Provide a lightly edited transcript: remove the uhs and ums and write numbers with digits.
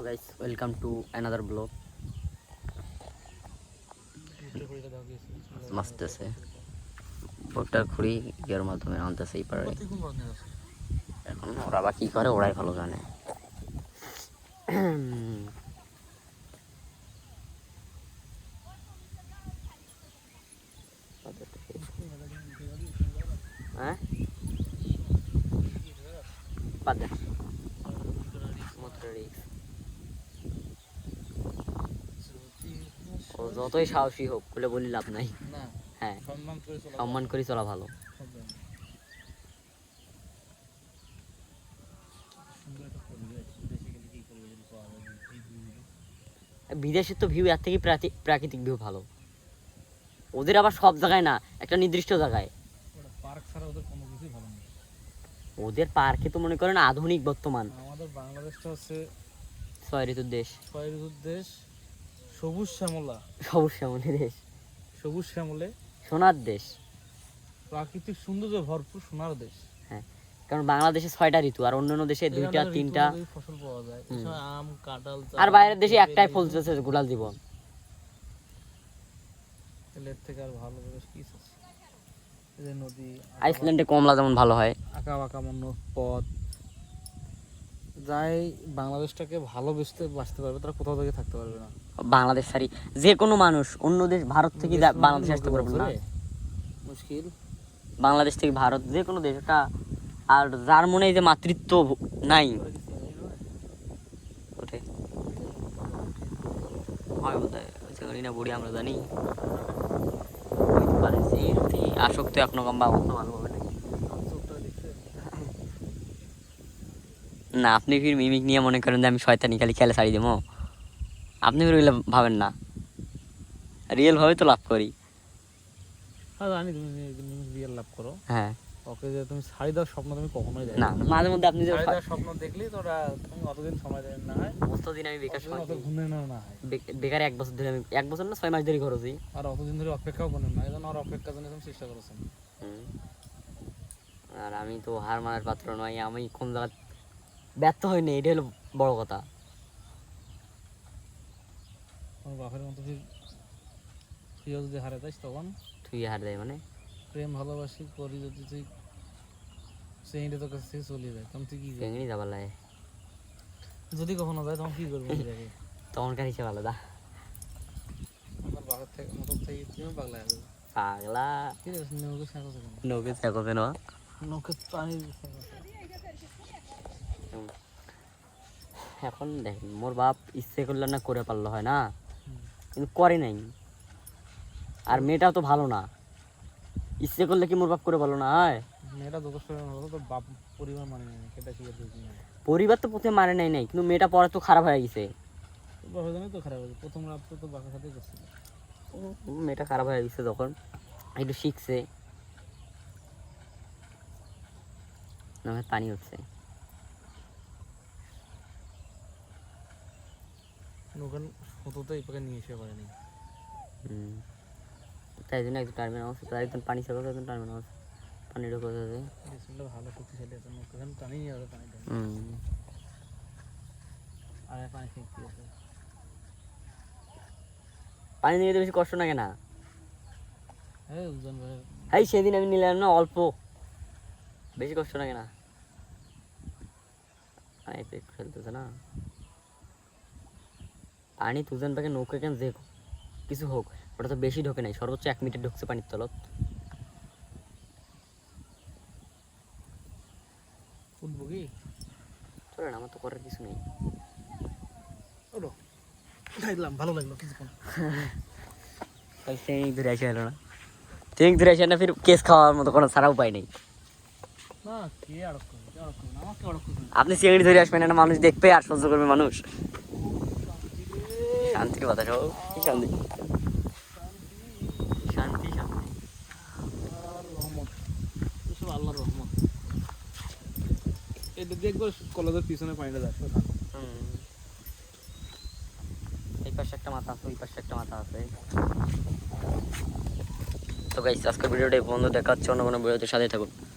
So guys, welcome to another vlog. मस्त আছে বকটা খুঁড়ি এর মাধ্যমে আনতেছে এই পারে এখন ওরা বা কি করে ওরাই ভালো জানে। হ্যাঁ পাতে ও যতই সাহসী হোক বলে বলি লাভ নাই। হ্যাঁ সম্মান করে চলা ভালো। বিদেশের তো ভিউ এর থেকে প্রাকৃতিক ভিউ ভালো। ওদের আবার সব জায়গায় না, একটা নির্দিষ্ট জায়গায়। পার্ক ছাড়া ওদের কোনো কিছুই ভালো না। ওদের পার্কে তো মনে করেন আধুনিক বর্তমান। আমাদের বাংলাদেশটা হচ্ছে 6 ঋতুর দেশ। 6 ঋতুর দেশ, সবুজ শ্যামলা, সবুজ শ্যামলে দেশ, সবুজ শ্যামলে সোনার দেশ, প্রাকৃতিক সৌন্দর্যে ভরপুর সোনার দেশ। হ্যাঁ, কারণ বাংলাদেশে 6টা ঋতু আর অন্যান্য দেশে 2টা 3টা ফসল পাওয়া যায়। এছাড়া আম, কাঁঠাল, আর বাইরের দেশে একটাই ফল আছে, গোলাল জীবন। এর থেকে আর ভালো দেশ কি আছে? এই যে নদী, আইসল্যান্ডে কমলা যেমন ভালো হয়, আঁকা বাঁকা মন্য পথ, যাই বাংলাদেশটাকে ভালোবেসতে বাঁচতে পারবে তারা কোথাও থেকে থাকতে পারবে না। বাংলাদেশ সারি যে কোনো মানুষ অন্য দেশ, ভারত থেকে বাংলাদেশ আসতে পারবে না, মুশকিল। বাংলাদেশ থেকে ভারত যে কোনো দেশ এটা। আর যার মনে যে মাতৃত্ব নাই ওঠে হয় বোধহয় জানি না, বুড়ি আমরা জানি আসক্ত এখনো কম বাবা তো ভালো হবে না। আপনি ফির মিমিক নিয়ে মনে করেন যে আমি শয়তানি খালি খেলে ছাড়ি দেবো, আপনি ফির ওইগুলো ভাবেন না, রিয়েল ভাবে তো লাভ করি। হ্যাঁ জানি তুমি রিয়েল লাভ করো। হ্যাঁ ওকে যে তুমি ছাড়ি দেওয়ার স্বপ্ন তুমি কখনোই দেখো না, মাঝে মধ্যে আপনি যে ছাড়ি দেওয়ার স্বপ্ন দেখলেই তো ওরা তুমি অতদিন সময় দেন না হয়, অতদিন আমি বেকার সময় অত ঘুরে না হয় বেকার 1 বছর ধরে, আমি 1 বছর না 6 মাস ধরে খরচই, আর অতদিন ধরে অপেক্ষাও করেন না, এই জন্য আর অপেক্ষার জন্য তুমি চেষ্টা করেছেন। আর আমি তো হার মানার পাত্র নয়, আমি কোন জায়গা ব্যর্থ হইনি, এটা হলো বড় কথা। তোমার বাপের মতো প্রিয় যদি হারে যাস তখন তুই হার দেয় মানে প্রেম ভালোবাসি করি যদি তুই সেইটা তোর কাছে চলে যায় তখন তুই কি করবি? ভেঙে যাবার লাগে যদি কখনো যায় তখন কি করবি? তখনকার হিসেবে আলাদা। আমার বাপের থেকে মতো থেকে তুমিও পাগলা হয়ে যাবে। পাগলা কি রে নৌকে সাঁকো কেন? নৌকে চাকবে না, নৌকে পানি এখন দেখেন মোর বাপ ইচ্ছে করলে না করে পারলো হয় না, কিন্তু করে নাই। আর মেয়েটাও তো ভালো না, ইচ্ছে করলে কি মোর বাপ করে পারলো না হয়? মেয়েটা যথেষ্ট হলো তো বাপ পরিবার মানে নেই, সেটা কি করবি? পরিবার তো প্রথমে মানে নাই, কিন্তু মেয়েটা পরে তো খারাপ হয়ে গেছে। বাপের জন্য তো খারাপ হয়েছে, প্রথম রাত তো বাপের সাথেই করছিল। মেয়েটা খারাপ হয়ে গেছে যখন একটু শিখছে না, পানি হচ্ছে ওখানে হতোতে এই পাকে নিয়ে এসে পারেনি। তাই জন্য একজন টার্মিনাল আছে, তার একজন পানি ছাড়া একজন টার্মিনাল আছে, পানি ঢোকা যাবে ভালো শক্তিশালী আছে, ওখানে টানি নিয়ে যাবে পানিটা। আর পানি শিখতে আছে, পানি নিয়ে বেশি কষ্ট লাগে না। হ্যাঁ উজন ভাই, এই সেদিন আমি নিলাম না অল্প, বেশি কষ্ট লাগে না, পানি পেট ফেলতেছে না। পানি তুজন পাকে নৌকা কেন যে কিছু হোক ওটা তো বেশি ঢোকে নাই, সর্বোচ্চ 1 মিটার ঢুকছে পানির তলত। উঠবো কি চলে না, আমার তো করার কিছু নেই। ভালো লাগলো কিছুক্ষণ। ট্রেনিং ধরে আসে হলো না, ট্রেনিং ধরে আসে না, ফির কেস খাওয়ার মতো কোনো সারা উপায় নেই। না কে আড়ক করবে, আমাকে আড়ক করবে। আপনি চিংড়ি ধরে আসবেন না, মানুষ দেখবে আর সহ্য করবে মানুষ। শান্তির কথা সব, কি শান্তি শান্তি শান্তি রহমত, এসব আল্লাহর রহমত। এটা দেখবো কলেজের পিছনে পানিটা যাচ্ছে। এই পাশে একটা মাথা আছে, ওই পাশে একটা মাথা আছে। তো গাইস আজকের ভিডিওটা বন্ধু, দেখা হচ্ছে অন্য কোনো ভিডিওতে, সাথে থাকুন।